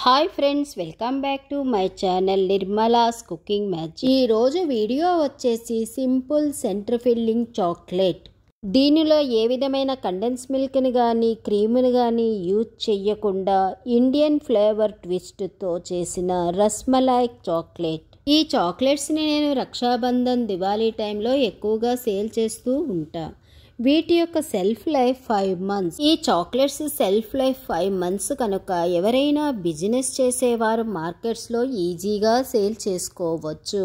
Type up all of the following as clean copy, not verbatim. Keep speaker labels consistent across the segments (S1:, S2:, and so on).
S1: Hi friends, welcome back to my channel Nirmala's cooking magic. ఈరోజు video వచ్చేసి simple centre filling chocolate. దీనిలో ఏ విధమైన condense మిల్క్ని కానీ క్రీమ్ని కానీ యూజ్ చేయకుండా ఇండియన్ ఫ్లేవర్ ట్విస్ట్తో చేసిన రస్మలాయ్ చాక్లెట్. ఈ చాక్లెట్స్ని నేను రక్షాబంధన్, దివాళీ టైంలో ఎక్కువగా సేల్ చేస్తూ ఉంటా. వీటి యొక్క సెల్ఫ్ లైఫ్ 5 months. ఈ చాక్లెట్స్ సెల్ఫ్ లైఫ్ 5 months కనుక ఎవరైనా బిజినెస్ చేసేవారు మార్కెట్స్లో ఈజీగా సేల్ చేసుకోవచ్చు.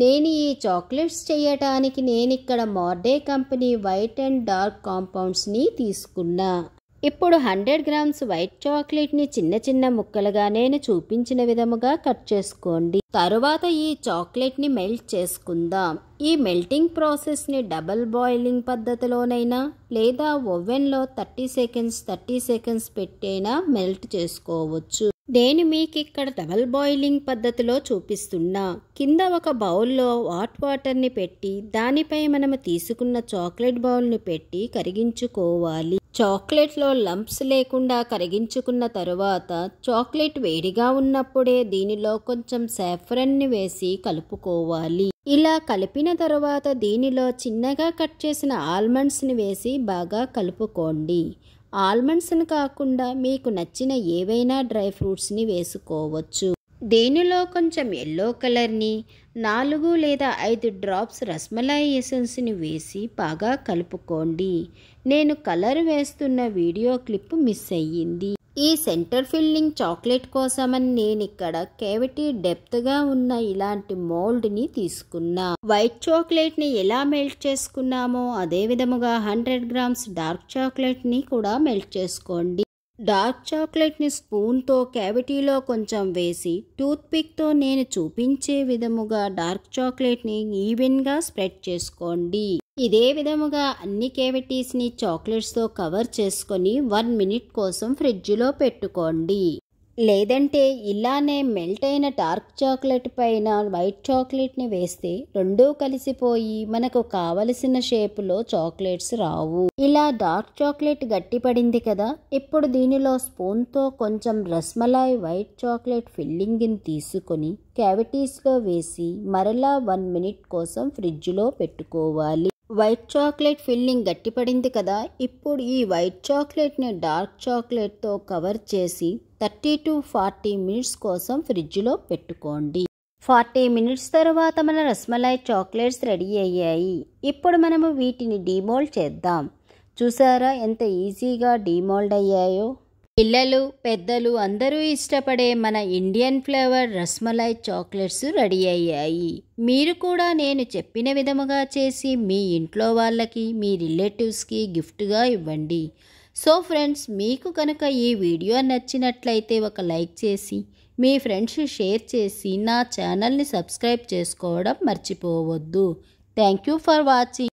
S1: నేను ఈ చాక్లెట్స్ చేయటానికి ఇక్కడ మార్డే కంపెనీ వైట్ అండ్ డార్క్ కాంపౌండ్స్ని తీసుకున్నా. ఇప్పుడు 100 grams వైట్ చాక్లెట్ని చిన్న చిన్న ముక్కలుగా నేను చూపించిన విధముగా కట్ చేసుకోండి. తరువాత ఈ చాక్లెట్ని మెల్ట్ చేసుకుందాం. ఈ మెల్టింగ్ ప్రాసెస్ని డబల్ బాయిలింగ్ పద్ధతిలోనైనా లేదా ఓవెన్లో 30 seconds పెట్టైనా మెల్ట్ చేసుకోవచ్చు. నేను మీకు ఇక్కడ డబల్ బాయిలింగ్ పద్ధతిలో చూపిస్తున్నా. కింద ఒక బౌల్లో వాటర్ని పెట్టి దానిపై మనము తీసుకున్న చాక్లెట్ బౌల్ని పెట్టి కరిగించుకోవాలి. చాక్లెట్లో లంప్స్ లేకుండా కరిగించుకున్న తరువాత చాక్లెట్ వేడిగా ఉన్నప్పుడే దీనిలో కొంచెం సాఫ్రన్ని వేసి కలుపుకోవాలి. ఇలా కలిపిన తరువాత దీనిలో చిన్నగా కట్ చేసిన ఆల్మండ్స్ని వేసి బాగా కలుపుకోండి. ఆల్మండ్స్ని కాకుండా మీకు నచ్చిన ఏవైనా డ్రై ఫ్రూట్స్ని వేసుకోవచ్చు. దీనిలో కొంచెం ఎల్లో కలర్ని 4 లేదా 5 drops రస్మలాయ్ ఎసెన్స్ని వేసి బాగా కలుపుకోండి. నేను కలర్ వేస్తున్న వీడియో క్లిప్ మిస్ అయ్యింది. ఈ సెంటర్ ఫిల్లింగ్ చాక్లెట్ కోసమని నేను ఇక్కడ కేవిటీ డెప్త్గా ఉన్న ఇలాంటి మోల్డ్ని తీసుకున్నా. వైట్ చాక్లెట్ని ఎలా మెల్ట్ చేసుకున్నామో అదే విధముగా 100 grams డార్క్ చాక్లెట్ని కూడా మెల్ట్ చేసుకోండి. డార్క్ చాక్లెట్ని స్పూన్తో క్యావిటీలో కొంచెం వేసి టూత్పిక్తో నేను చూపించే విధముగా డార్క్ చాక్లెట్ని ఈవెన్గా స్ప్రెడ్ చేసుకోండి. ఇదే విధముగా అన్ని క్యావిటీస్ని చాక్లెట్స్తో కవర్ చేసుకొని 1 minute కోసం ఫ్రిడ్జ్లో పెట్టుకోండి. లేదంటే ఇలానే మెల్ట్ అయిన డార్క్ చాక్లెట్ పైన వైట్ చాక్లెట్ని వేస్తే రెండూ కలిసిపోయి మనకు కావలసిన షేపులో చాక్లెట్స్ రావు. ఇలా డార్క్ చాక్లెట్ గట్టిపడింది కదా, ఇప్పుడు దీనిలో స్పూన్తో కొంచెం రస్మలాయ్ వైట్ చాక్లెట్ ఫిల్లింగ్ని తీసుకొని క్యావిటీస్లో వేసి మరలా 1 minute కోసం ఫ్రిడ్జ్లో పెట్టుకోవాలి. వైట్ చాక్లెట్ ఫిల్లింగ్ గట్టిపడింది కదా, ఇప్పుడు ఈ వైట్ చాక్లెట్ని డార్క్ చాక్లెట్తో కవర్ చేసి 30 to 40 minutes కోసం ఫ్రిడ్జ్లో పెట్టుకోండి. 40 minutes తర్వాత మన రస్మలాయ్ చాక్లెట్స్ రెడీ అయ్యాయి. ఇప్పుడు మనము వీటిని డీమోల్డ్ చేద్దాం. చూసారా ఎంత ఈజీగా డీమోల్డ్ అయ్యాయో. పిల్లలు పెద్దలు అందరూ ఇష్టపడే మన Indian flavour rasmalai chocolates ready అయ్యాయి. మీరు కూడా నేను చెప్పిన విధముగా చేసి మీ ఇంట్లో వాళ్ళకి, మీ రిలేటివ్స్కి గిఫ్ట్గా ఇవ్వండి. సో ఫ్రెండ్స్, మీకు కనుక ఈ వీడియో నచ్చినట్లయితే ఒక లైక్ చేసి మీ ఫ్రెండ్స్ షేర్ చేసి నా ఛానల్ని సబ్స్క్రైబ్ చేసుకోవడం మర్చిపోవద్దు. Thank you for watching.